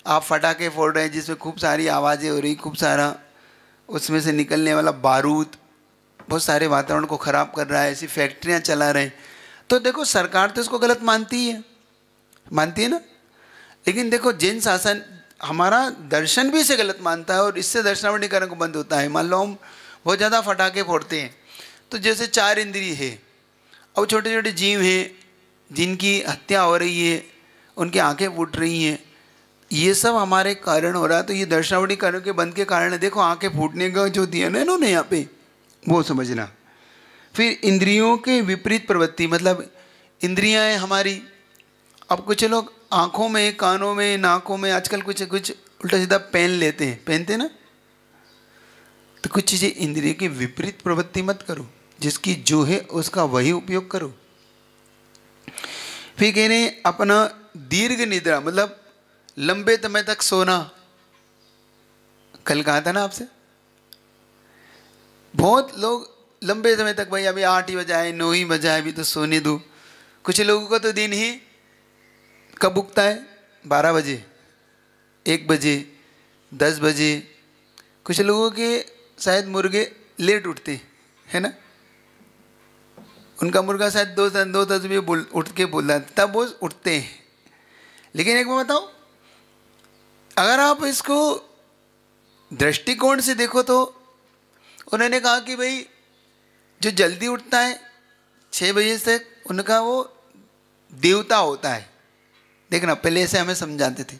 आप फटाके फोड़ रहे हैं जिसमें खूब सारी आवाज़ें हो रही, खूब सारा उसमें से निकलने वाला बारूद बहुत सारे वातावरण को ख़राब कर रहा है, ऐसी फैक्ट्रियाँ चला रहे हैं, तो देखो सरकार तो इसको गलत मानती है ना। लेकिन देखो जैन शासन, हमारा दर्शन भी इसे गलत मानता है और इससे दर्शनावलीकरण को बंद होता है। मान लो हम बहुत ज़्यादा फटाके फोड़ते हैं, तो जैसे 4 इंद्रिय है और छोटे छोटे जीव हैं जिनकी हत्या हो रही है, उनकी आंखें फूट रही हैं, ये सब हमारे कारण हो रहा है। तो ये दर्शनावलीकरण के बंद के कारण है। देखो आंखें फूटने का जो दिया ना इन्होंने यहाँ पे, वो समझना। फिर इंद्रियों के विपरीत प्रवृत्ति, मतलब इंद्रियां हैं हमारी। अब कुछ लोग आँखों में, कानों में, नाकों में आजकल कुछ उल्टा सीधा पहनते हैं ना, तो कुछ चीज़ें इंद्रिय की विपरीत प्रवृत्ति मत करो, जिसकी जो है उसका वही उपयोग करो। फिर कह रहे हैं अपना दीर्घ निद्रा, मतलब लंबे समय तक सोना। कल कहा था ना आपसे, बहुत लोग लंबे समय तक, भाई अभी 8 ही बजा है, 9 ही बजा है, अभी तो सोने दो। कुछ लोगों का तो दिन ही कब उगता है, 12 बजे, 1 बजे, 10 बजे। कुछ लोगों के शायद मुर्गे लेट उठते है ना, उनका मुर्गा शायद 2-10 बजे उठ के बोल रहा है, तब वो उठते हैं। लेकिन एक बात बताओ, अगर आप इसको दृष्टिकोण से देखो तो उन्होंने कहा कि भाई जो जल्दी उठता है 6 बजे से, उनका वो देवता होता है। देखना, पहले ऐसे हमें समझाते थे।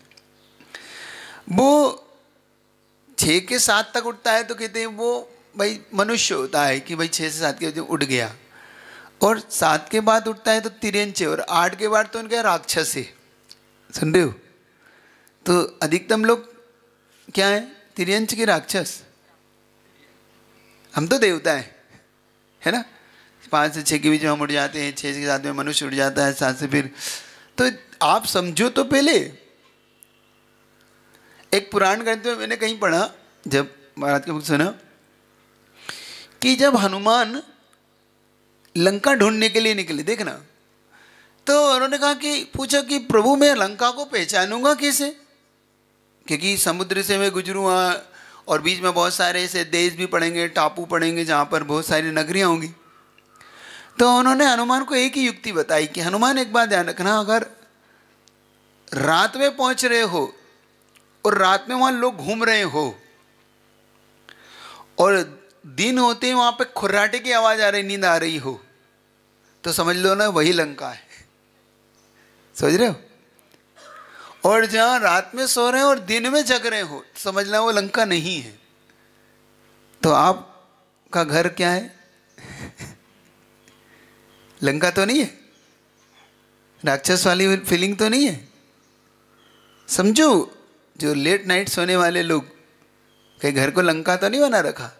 वो 6 के 7 तक उठता है तो कहते हैं वो भाई मनुष्य होता है कि भाई 6 से 7 के बजे उठ गया, और 7 के बाद उठता है तो तिर्यंच है, और 8 के बाद तो उनका राक्षस है। सुन रहे हो? तो अधिकतम लोग क्या है, तिर्यंच के राक्षस। हम तो देवता है ना। 5 से 6 के बीच में हम उठ जाते हैं, 6 से 7 में मनुष्य उठ जाता है, 7 से फिर। तो आप समझो तो पहले एक पुराण ग्रंथ में मैंने कहीं पढ़ा, जब महाराज के मुख सुना, कि जब हनुमान लंका ढूंढने के लिए निकले, देखना, तो उन्होंने कहा कि पूछा कि प्रभु मैं लंका को पहचानूंगा कैसे, क्योंकि समुद्र से मैं गुजरूँगा और बीच में बहुत सारे ऐसे देश भी पड़ेंगे, टापू पड़ेंगे जहाँ पर बहुत सारी नगरियाँ होंगी। तो उन्होंने हनुमान को एक ही युक्ति बताई कि हनुमान एक बात ध्यान रखना, अगर रात में पहुँच रहे हो और रात में वहाँ लोग घूम रहे हो और दिन होते ही वहाँ पे खुर्राटे की आवाज़ आ रही, नींद आ रही हो, तो समझ लो ना वही लंका है। समझ रहे हो? और जहाँ रात में सो रहे हो और दिन में जग रहे हो, समझना वो लंका नहीं है। तो आपका घर क्या है? लंका तो नहीं है, राक्षस वाली फीलिंग तो नहीं है। समझो, जो लेट नाइट सोने वाले लोग, कहीं घर को लंका तो नहीं बना रखा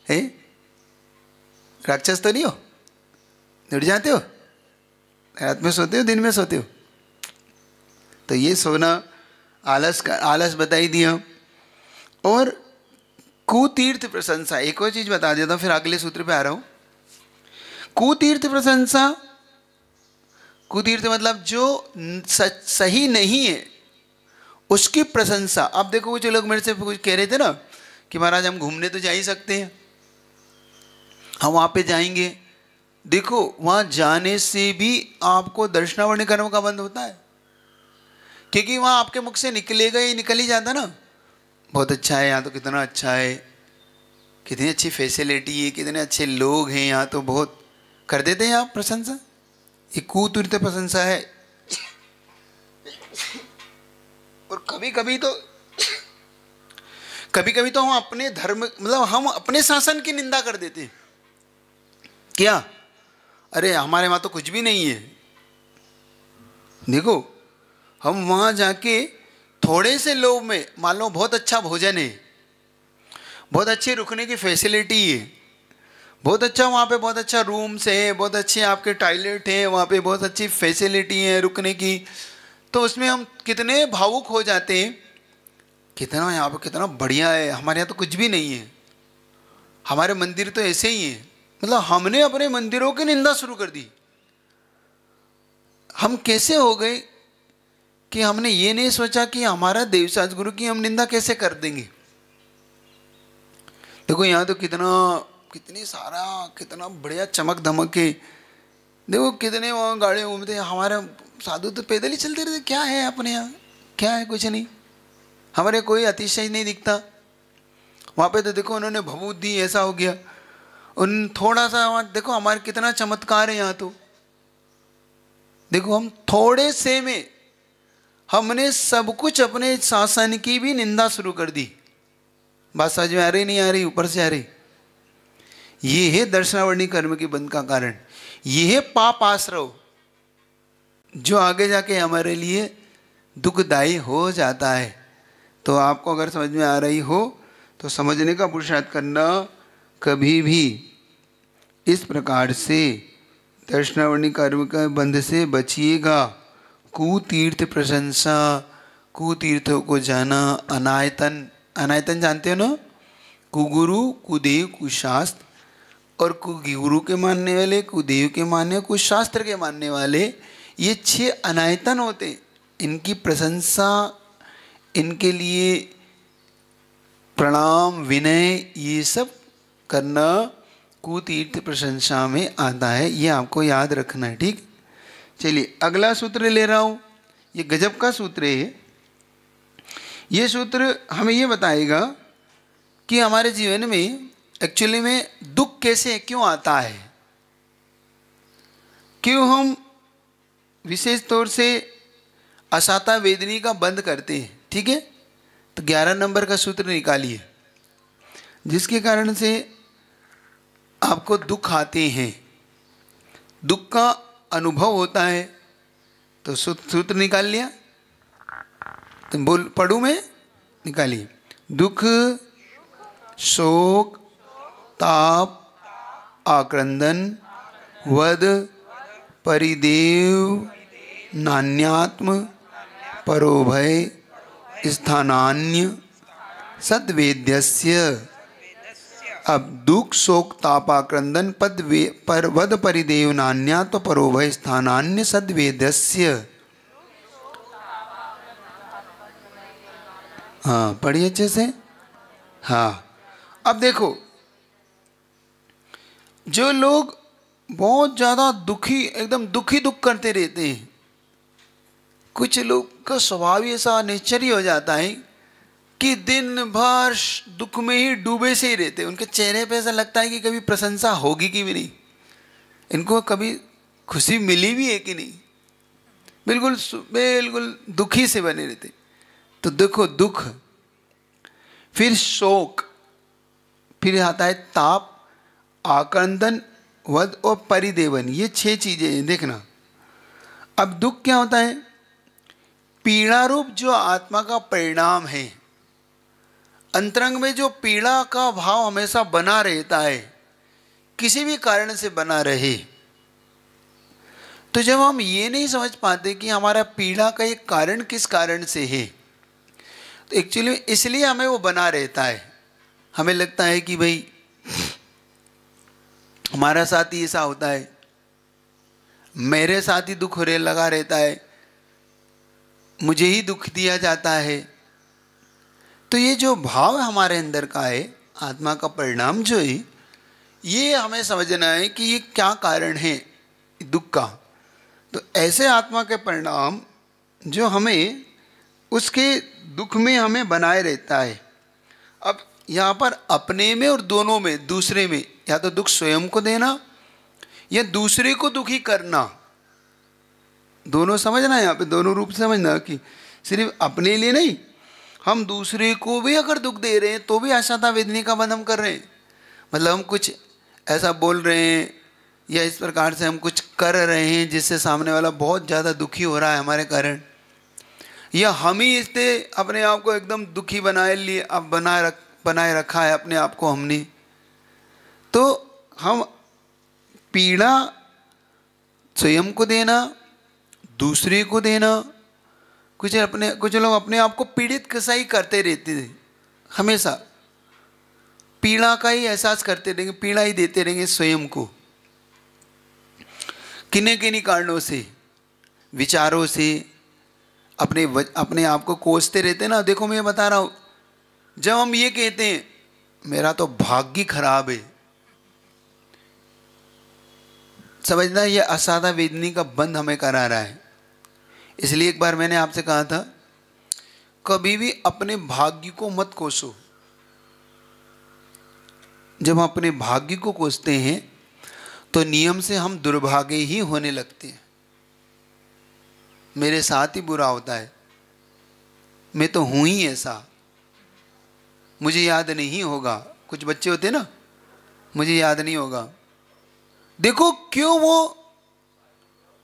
है? राक्षस तो नहीं हो? जुड़ जाते हो, रात में सोते हो, दिन में सोते हो। तो ये सोना आलस बताई दिया। और कुतीर्थ प्रशंसा, एक और चीज बता देता हूँ, फिर अगले सूत्र पे आ रहा हूँ। कुतीर्थ प्रशंसा, कुतीर्थ मतलब जो सही नहीं है उसकी प्रशंसा। अब देखो कुछ लोग मेरे से कुछ कह रहे थे ना कि महाराज हम घूमने तो जा ही सकते हैं, हम वहाँ पे जाएंगे। देखो वहाँ जाने से भी आपको दर्शनावली कर्म का बंद होता है, क्योंकि वहाँ आपके मुख से निकलेगा ही, निकल ही जाता ना, बहुत अच्छा है यहाँ तो, कितना अच्छा है, कितनी अच्छी फैसिलिटी है, कितने अच्छे लोग हैं यहाँ, तो बहुत कर देते हैं आप प्रशंसा। ये कुतीर्थ प्रशंसा है। और कभी कभी तो हम अपने धर्म, मतलब हम अपने शासन की निंदा कर देते हैं। क्या? अरे हमारे वहाँ तो कुछ भी नहीं है। देखो हम वहाँ जाके थोड़े से लोग में, मान लो बहुत अच्छा भोजन है, बहुत अच्छी रुकने की फैसिलिटी है, बहुत अच्छा वहाँ पे, बहुत अच्छा रूम्स है, बहुत अच्छे आपके टॉयलेट हैं, वहाँ पे बहुत अच्छी फैसिलिटी है रुकने की, तो उसमें हम कितने भावुक हो जाते हैं, कितना यहाँ पे कितना बढ़िया है, हमारे यहाँ तो कुछ भी नहीं है, हमारे मंदिर तो ऐसे ही हैं। मतलब हमने अपने मंदिरों की निंदा शुरू कर दी। हम कैसे हो गए कि हमने ये नहीं सोचा कि हमारा देवसाज गुरु की हम निंदा कैसे कर देंगे। देखो यहाँ तो कितना बढ़िया चमक धमक के, देखो कितने वहाँ गाड़ी घूमते, हमारे साधु तो पैदल ही चलते रहते। क्या है अपने यहाँ, क्या है, कुछ नहीं, हमारे कोई अतिशय नहीं दिखता। वहाँ पे तो देखो उन्होंने भभूत दी, ऐसा हो गया। उन थोड़ा सा वहाँ देखो हमारे कितना चमत्कार है यहाँ। तो देखो हम थोड़े से में हमने सब कुछ अपने शासन की भी निंदा शुरू कर दी। बात समझ में आ रही नहीं आ रही, ऊपर से आ रही। ये है दर्शनावरणी कर्म के बंध का कारण। ये है पाप आश्रव जो आगे जाके हमारे लिए दुखदायी हो जाता है। तो आपको अगर समझ में आ रही हो तो समझने का पुरुषार्थ करना। कभी भी इस प्रकार से दर्शनावरणी कर्म का बंध से बचिएगा। कुतीर्थ प्रशंसा, कुतीर्थों को जाना, अनायतन, अनायतन जानते हो ना, कुगुरु, कुदेव, कुशास्त्र, और कुगुरु के मानने वाले, कुदेव के मानने, कुशास्त्र के मानने वाले, ये 6 अनायतन होते। इनकी प्रशंसा, इनके लिए प्रणाम, विनय, ये सब करना कुतीर्थ प्रशंसा में आता है। ये आपको याद रखना है, ठीक। चलिए अगला सूत्र ले रहा हूँ। ये गजब का सूत्र है। ये सूत्र हमें ये बताएगा कि हमारे जीवन में एक्चुअली में दुख कैसे क्यों आता है, क्यों हम विशेष तौर से असाता वेदनी का बंद करते हैं, ठीक है। तो 11 नंबर का सूत्र निकालिए जिसके कारण से आपको दुख आते हैं, दुख का अनुभव होता है। तो सूत्र निकाल लिया, तुम बोल पढ़ूं मैं, निकालिए। दुख, शोक, ताप, आक्रंदन, वद, परिदेव, नान्यात्म, परोभय, स्थानान्य, सद्वेद्यस्य। अब दुख, शोक, ताप, आक्रंदन, वद, परिदेव, नान्यात्म, परोभय, स्थानान्य, सद्वेद्यस्य। हाँ पढ़िए अच्छे से। हाँ अब देखो, जो लोग बहुत ज़्यादा दुखी, एकदम दुखी दुख करते रहते हैं, कुछ लोग का स्वभाव ऐसा नेचर ही हो जाता है कि दिन भर दुख में ही डूबे से ही रहते। उनके चेहरे पे ऐसा लगता है कि कभी प्रशंसा होगी कि भी नहीं, इनको कभी खुशी मिली भी है कि नहीं, बिल्कुल बिल्कुल दुखी से बने रहते। तो देखो दुख, फिर शोक, फिर आता है ताप, आक्रंदन, वध और परिदेवन। ये 6 चीजें हैं, देखना। अब दुख क्या होता है? पीड़ा रूप जो आत्मा का परिणाम है। अंतरंग में जो पीड़ा का भाव हमेशा बना रहता है, किसी भी कारण से बना रहे, तो जब हम ये नहीं समझ पाते कि हमारा पीड़ा का एक कारण किस कारण से है, तो एक्चुअली इसलिए हमें वो बना रहता है। हमें लगता है कि भाई हमारा साथ ही ऐसा होता है, मेरे साथ ही दुख हो लगा रहता है, मुझे ही दुख दिया जाता है। तो ये जो भाव हमारे अंदर का है, आत्मा का परिणाम जो है, ये हमें समझना है कि ये क्या कारण है दुख का। तो ऐसे आत्मा के परिणाम जो हमें उसके दुख में हमें बनाए रहता है। अब यहाँ पर अपने में और दोनों में, दूसरे में, या तो दुख स्वयं को देना या दूसरे को दुखी करना, दोनों समझना है। यहाँ पे दोनों रूप से समझना कि सिर्फ अपने लिए नहीं, हम दूसरे को भी अगर दुख दे रहे हैं तो भी आशाता वेदनी का बंध हम कर रहे हैं। मतलब हम कुछ ऐसा बोल रहे हैं या इस प्रकार से हम कुछ कर रहे हैं जिससे सामने वाला बहुत ज़्यादा दुखी हो रहा है हमारे कारण, या हम ही इससे अपने आप को एकदम दुखी बनाए रखा है अपने आप को हमने। तो हम पीड़ा स्वयं को देना, दूसरे को देना, कुछ लोग अपने आप को पीड़ित कैसा ही करते रहते थे, हमेशा पीड़ा का ही एहसास करते रहेंगे, पीड़ा ही देते रहेंगे स्वयं को, किन्हीं किन्हीं कारणों से, विचारों से, अपने आप को कोसते रहते हैं ना। देखो मैं बता रहा हूँ, जब हम ये कहते हैं मेरा तो भाग्य खराब है, समझना ये असाधा वेदनी का बंध हमें करा रहा है। इसलिए एक बार मैंने आपसे कहा था, कभी भी अपने भाग्य को मत कोसो। जब हम अपने भाग्य को कोसते हैं तो नियम से हम दुर्भाग्य ही होने लगते हैं। मेरे साथ ही बुरा होता है, मैं तो हूं ही ऐसा, मुझे याद नहीं होगा। कुछ बच्चे होते ना, मुझे याद नहीं होगा। देखो क्यों, वो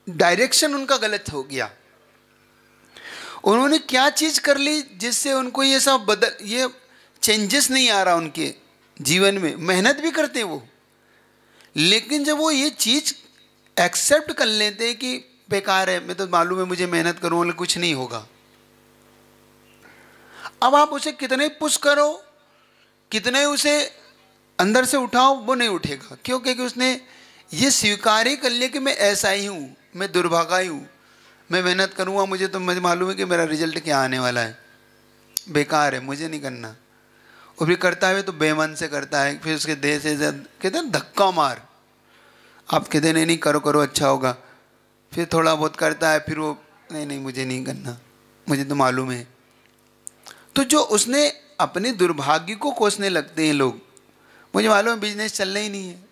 डायरेक्शन उनका गलत हो गया। उन्होंने क्या चीज कर ली जिससे उनको ये सब ये चेंजेस नहीं आ रहा उनके जीवन में। मेहनत भी करते हैं वो, लेकिन जब वो ये चीज एक्सेप्ट कर लेते हैं कि बेकार है, मैं तो मालूम है मुझे मेहनत करूँ कुछ नहीं होगा। अब आप उसे कितने पुश करो, कितने उसे अंदर से उठाओ, वो नहीं उठेगा। क्यों? क्योंकि उसने ये स्वीकार ही कर लिया कि मैं ऐसा ही हूँ, मैं दुर्भागा ही हूँ, मैं मेहनत करूँगा मुझे मालूम है कि मेरा रिजल्ट क्या आने वाला है, बेकार है, मुझे नहीं करना। और फिर करता है तो बेमन से करता है, फिर उसके देह से कहते हैं धक्का मार। आप कहते नहीं नहीं करो करो अच्छा होगा, फिर थोड़ा बहुत करता है, फिर वो नहीं नहीं मुझे नहीं करना, मुझे तो मालूम है। तो जो उसने अपने दुर्भाग्य को कोसने लगते हैं लोग, मुझे मालूम है बिजनेस चलना ही नहीं है।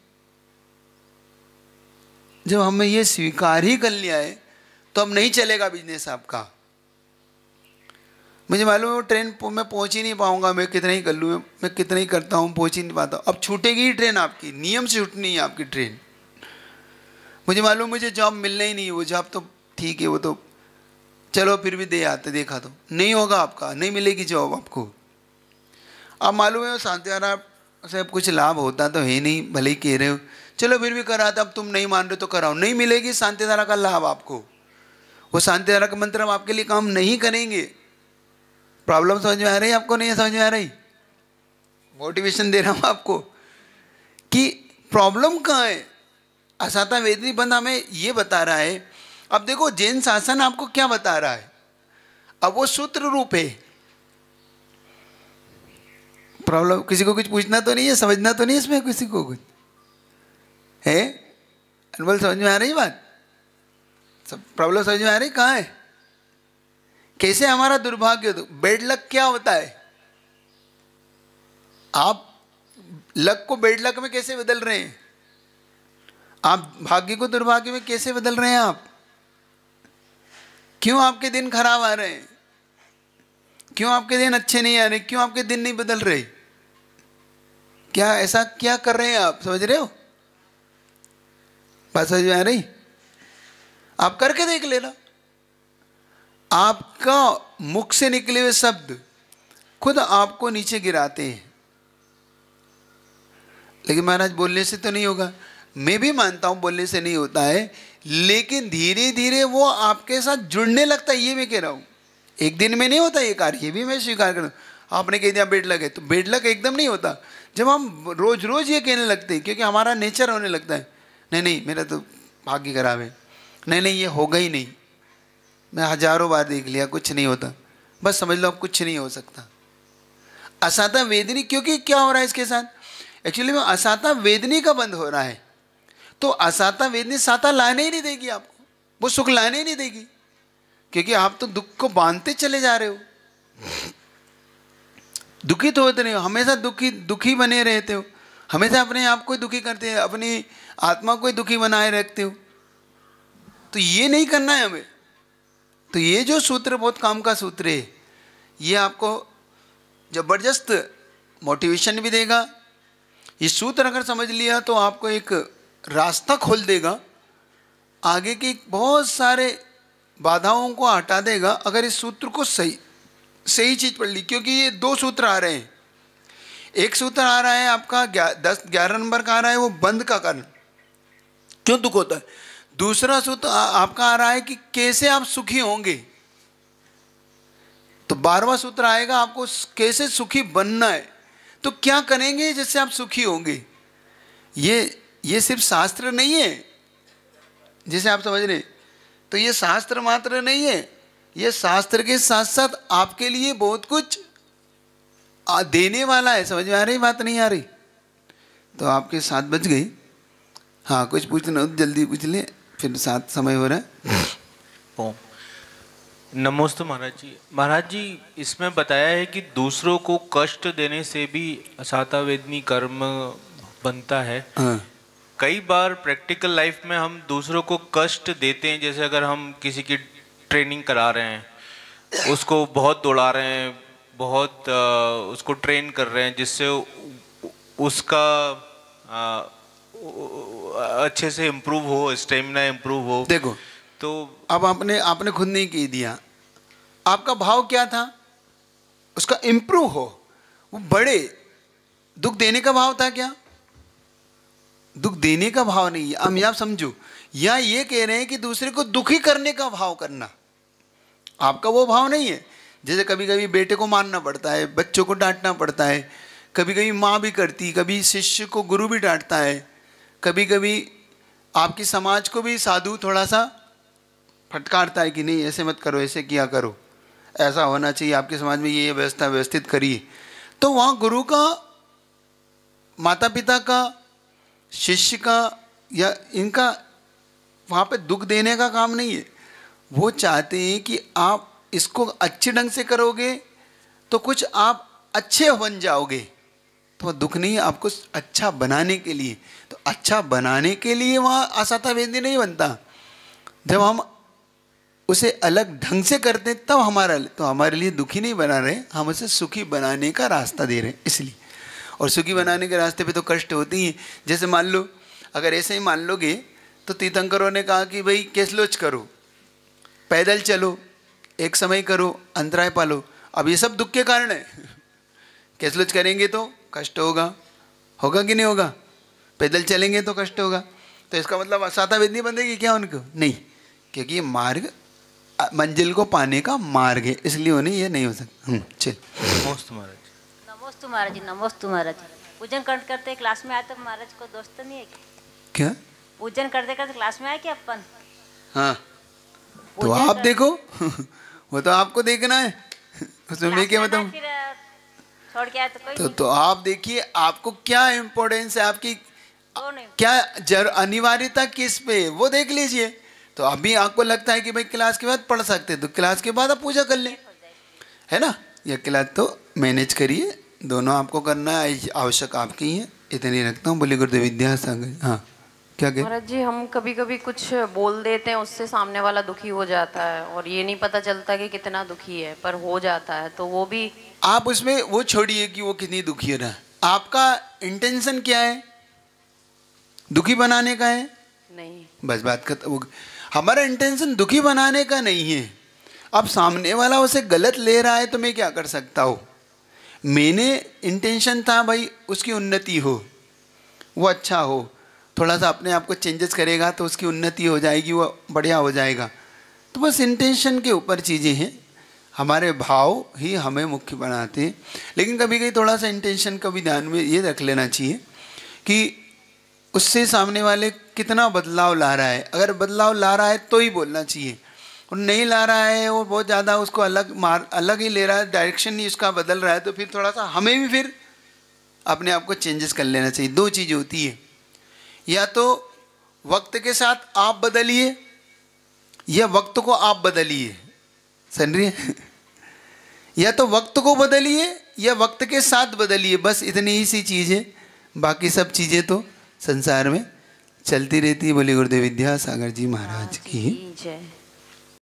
जब हमें ये स्वीकार ही कर लिया है तो अब नहीं चलेगा बिजनेस आपका। मुझे मालूम है वो ट्रेन मैं पहुंच ही नहीं पाऊंगा, मैं कितना ही कर लूँ, मैं कितना ही करता हूँ पहुंच ही नहीं पाता। अब छूटेगी ही ट्रेन आपकी, नियम से छूटनी है आपकी ट्रेन। मुझे मालूम मुझे जॉब मिलना ही नहीं है, वो जॉब तो ठीक है, वो तो चलो फिर भी दे आते, देखा तो नहीं होगा आपका, नहीं मिलेगी जॉब आपको। अब मालूम है वो शांतिवारा से अब कुछ लाभ होता तो है नहीं, भले ही कह रहे हो, चलो फिर भी करा था, अब तुम नहीं मान रहे तो कराओ, नहीं मिलेगी शांतिधारा का लाभ आपको। वो शांतिधारा का मंत्र आपके लिए काम नहीं करेंगे। प्रॉब्लम समझ में आ रही है आपको? नहीं समझ में आ रही? मोटिवेशन दे रहा हूं आपको कि प्रॉब्लम कहाँ है। असाता वेदनी बंध हमें ये बता रहा है। अब देखो जैन शासन आपको क्या बता रहा है, अब वो सूत्र रूप है। प्रॉब्लम किसी को कुछ पूछना तो नहीं है, समझना तो नहीं है इसमें किसी को कुछ है? अनबल समझ में आ रही बात? सब प्रॉब्लम समझ में आ रही? कहाँ है? कैसे हमारा दुर्भाग्य हो? बेड लक क्या होता है? आप लक को बेड लक में कैसे बदल रहे हैं? आप भाग्य को दुर्भाग्य में कैसे बदल रहे हैं? आप क्यों आपके दिन खराब आ रहे हैं? क्यों आपके दिन अच्छे नहीं आ रहे? क्यों आपके दिन नहीं बदल रहे? क्या ऐसा क्या कर रहे हैं आप? समझ रहे हो बात? समझ में आ रही? आप करके देख लेना। आपका मुख से निकले हुए शब्द खुद आपको नीचे गिराते हैं। लेकिन महाराज बोलने से तो नहीं होगा, मैं भी मानता हूं बोलने से नहीं होता है, लेकिन धीरे धीरे वो आपके साथ जुड़ने लगता है। ये मैं कह रहा हूं, एक दिन में नहीं होता ये कार्य, ये भी मैं स्वीकार करता हूं। आपने कह दिया बेड लक है, तो बेड लक एकदम नहीं होता। जब हम रोज रोज ये कहने लगते हैं, क्योंकि हमारा नेचर होने लगता है, नहीं नहीं मेरा तो भाग्य खराब है, नहीं नहीं ये होगा ही नहीं, मैं हजारों बार देख लिया कुछ नहीं होता, बस समझ लो अब कुछ नहीं हो सकता। असाता वेदनी, क्योंकि क्या हो रहा है इसके साथ, एक्चुअली में असाता वेदनी का बंद हो रहा है। तो असाता वेदनी साता लाने ही नहीं देगी आपको, वो सुख लाने ही नहीं देगी, क्योंकि आप तो दुख को बांधते चले जा रहे हो, दुखित होते नहीं हो, हमेशा दुखी बने रहते हो, हमेशा अपने आप को दुखी करते हैं, अपनी आत्मा को दुखी बनाए रखते हो। तो ये नहीं करना है हमें। तो ये जो सूत्र बहुत काम का सूत्र है, ये आपको जबरदस्त मोटिवेशन भी देगा। ये सूत्र अगर समझ लिया तो आपको एक रास्ता खोल देगा, आगे की बहुत सारे बाधाओं को हटा देगा, अगर इस सूत्र को सही चीज पढ़ ली। क्योंकि ये दो सूत्र आ रहे हैं, एक सूत्र आ रहा है आपका 11 नंबर का आ रहा है, वो बंद का कारण क्यों दुख होता है। दूसरा सूत्र आपका आ रहा है कि कैसे आप सुखी होंगे। तो 12वां सूत्र आएगा आपको कैसे सुखी बनना है, तो क्या करेंगे जिससे आप सुखी होंगे। ये सिर्फ शास्त्र नहीं है जैसे आप समझ रहे, तो ये शास्त्र मात्र नहीं है, ये शास्त्र के साथ साथ आपके लिए बहुत कुछ देने वाला है। समझ में आ रही बात, नहीं आ रही? तो आपके 7 बज गई। हाँ, कुछ पूछना हो तो जल्दी पूछ ले, फिर 7 समय हो रहा है। ओम नमोस्तु महाराज जी। महाराज जी, इसमें बताया है कि दूसरों को कष्ट देने से भी असातावेदनी कर्म बनता है। हाँ। कई बार प्रैक्टिकल लाइफ में हम दूसरों को कष्ट देते हैं, जैसे अगर हम किसी की ट्रेनिंग करा रहे हैं, उसको बहुत दौड़ा रहे हैं, बहुत उसको ट्रेन कर रहे हैं, जिससे उसका अच्छे से इम्प्रूव हो, स्टेमिना इम्प्रूव हो। देखो, तो अब आपने खुद नहीं कह दिया, आपका भाव क्या था? उसका इम्प्रूव हो, वो बड़े दुख देने का भाव था क्या? दुख देने का भाव नहीं है। हम आप समझो, या ये कह रहे हैं कि दूसरे को दुखी करने का भाव करना, आपका वो भाव नहीं है। जैसे कभी कभी बेटे को मारना पड़ता है, बच्चों को डांटना पड़ता है, कभी कभी माँ भी करती, कभी शिष्य को गुरु भी डांटता है, कभी कभी आपकी समाज को भी साधु थोड़ा सा फटकारता है कि नहीं ऐसे मत करो, ऐसे किया करो, ऐसा होना चाहिए, आपके समाज में ये व्यवस्था व्यवस्थित करिए। तो वहाँ गुरु का, माता पिता का, शिष्य का या इनका वहाँ पे दुख देने का काम नहीं है। वो चाहते हैं कि आप इसको अच्छे ढंग से करोगे तो कुछ आप अच्छे बन जाओगे। तो वह दुख नहीं है, आपको अच्छा बनाने के लिए। तो अच्छा बनाने के लिए वहाँ असातावेदी नहीं बनता। जब हम उसे अलग ढंग से करते हैं तब हमारे लिए दुखी नहीं बना रहे, हम उसे सुखी बनाने का रास्ता दे रहे हैं इसलिए। और सुखी बनाने के रास्ते पे तो कष्ट होती ही। जैसे मान लो, अगर ऐसे ही मान लोगे तो तीर्थंकरों ने कहा कि भाई कैसलोच करो, पैदल चलो, एक समय करो, अंतराय पालो। अब ये सब दुख के कारण है। कैसलोच करेंगे तो कष्ट होगा कि नहीं होगा? पैदल चलेंगे तो कष्ट होगा। तो इसका मतलब असातावेदी बंदेगी क्या उनको? नहीं, क्योंकि ये मार्ग मंजिल को पाने का मार्ग है, इसलिए उन्हें ये नहीं हो सकता। चल। नमोस्तु महाराज। नमोस्तु महाराज जी। नमोस्तु महाराज जी। पूजन करते करते क्लास में आए तो महाराज को दोस्त नहीं है क्या? पूजन करते करते क्लास में आए क्या अपन? हाँ, तो आप देखो। वो तो आपको देखना है, उसमें मैं क्या बताऊँ? छोड़ के आए तो कोई तो आप देखिए आपको क्या इम्पोर्टेंस है, आपकी क्या अनिवार्यता किस पे, वो देख लीजिए। तो अभी आपको लगता है कि भाई क्लास के बाद पढ़ सकते, तो क्लास के बाद आप पूजा कर लें, है ना? यह क्लास तो मैनेज करिए, दोनों आपको करना है, आवश्यक आपकी है। इतनी रखता हूँ। बोले गुरुदेव विद्यासागर। हाँ, क्या कहे? महाराज जी, हम कभी कभी कुछ बोल देते हैं, उससे सामने वाला दुखी हो जाता है और ये नहीं पता चलता कि कितना दुखी है, पर हो जाता है। तो वो भी आप उसमें वो छोड़िए कि वो कितनी दुखी हो रहा है। आपका इंटेंशन क्या है? दुखी बनाने का है? नहीं, बस बात खत्म। हमारा इंटेंशन दुखी बनाने का नहीं है। अब सामने वाला उसे गलत ले रहा है तो मैं क्या कर सकता हूँ? मैंने इंटेंशन था भाई उसकी उन्नति हो, वो अच्छा हो, थोड़ा सा अपने आप को चेंजेस करेगा तो उसकी उन्नति हो जाएगी, वो बढ़िया हो जाएगा। तो बस इंटेंशन के ऊपर चीज़ें हैं, हमारे भाव ही हमें मुख्य बनाते हैं। लेकिन कभी कभी थोड़ा सा इंटेंशन का भी ध्यान में ये रख लेना चाहिए कि उससे सामने वाले कितना बदलाव ला रहा है। अगर बदलाव ला रहा है तो ही बोलना चाहिए, और नहीं ला रहा है, वो बहुत ज़्यादा उसको अलग ही ले रहा है, डायरेक्शन ही उसका बदल रहा है, तो फिर थोड़ा सा हमें भी फिर अपने आप को चेंजेस कर लेना चाहिए। दो चीज़ें होती है, या तो वक्त के साथ आप बदलिए या वक्त को आप बदलिए। सुन रही है? या तो वक्त को बदलिए या वक्त के साथ बदलिए, बस इतनी ही सी चीज़ है। बाकी सब चीज़ें तो संसार में चलती रहती है। बोले गुरुदेव विद्यासागर जी महाराज की जय।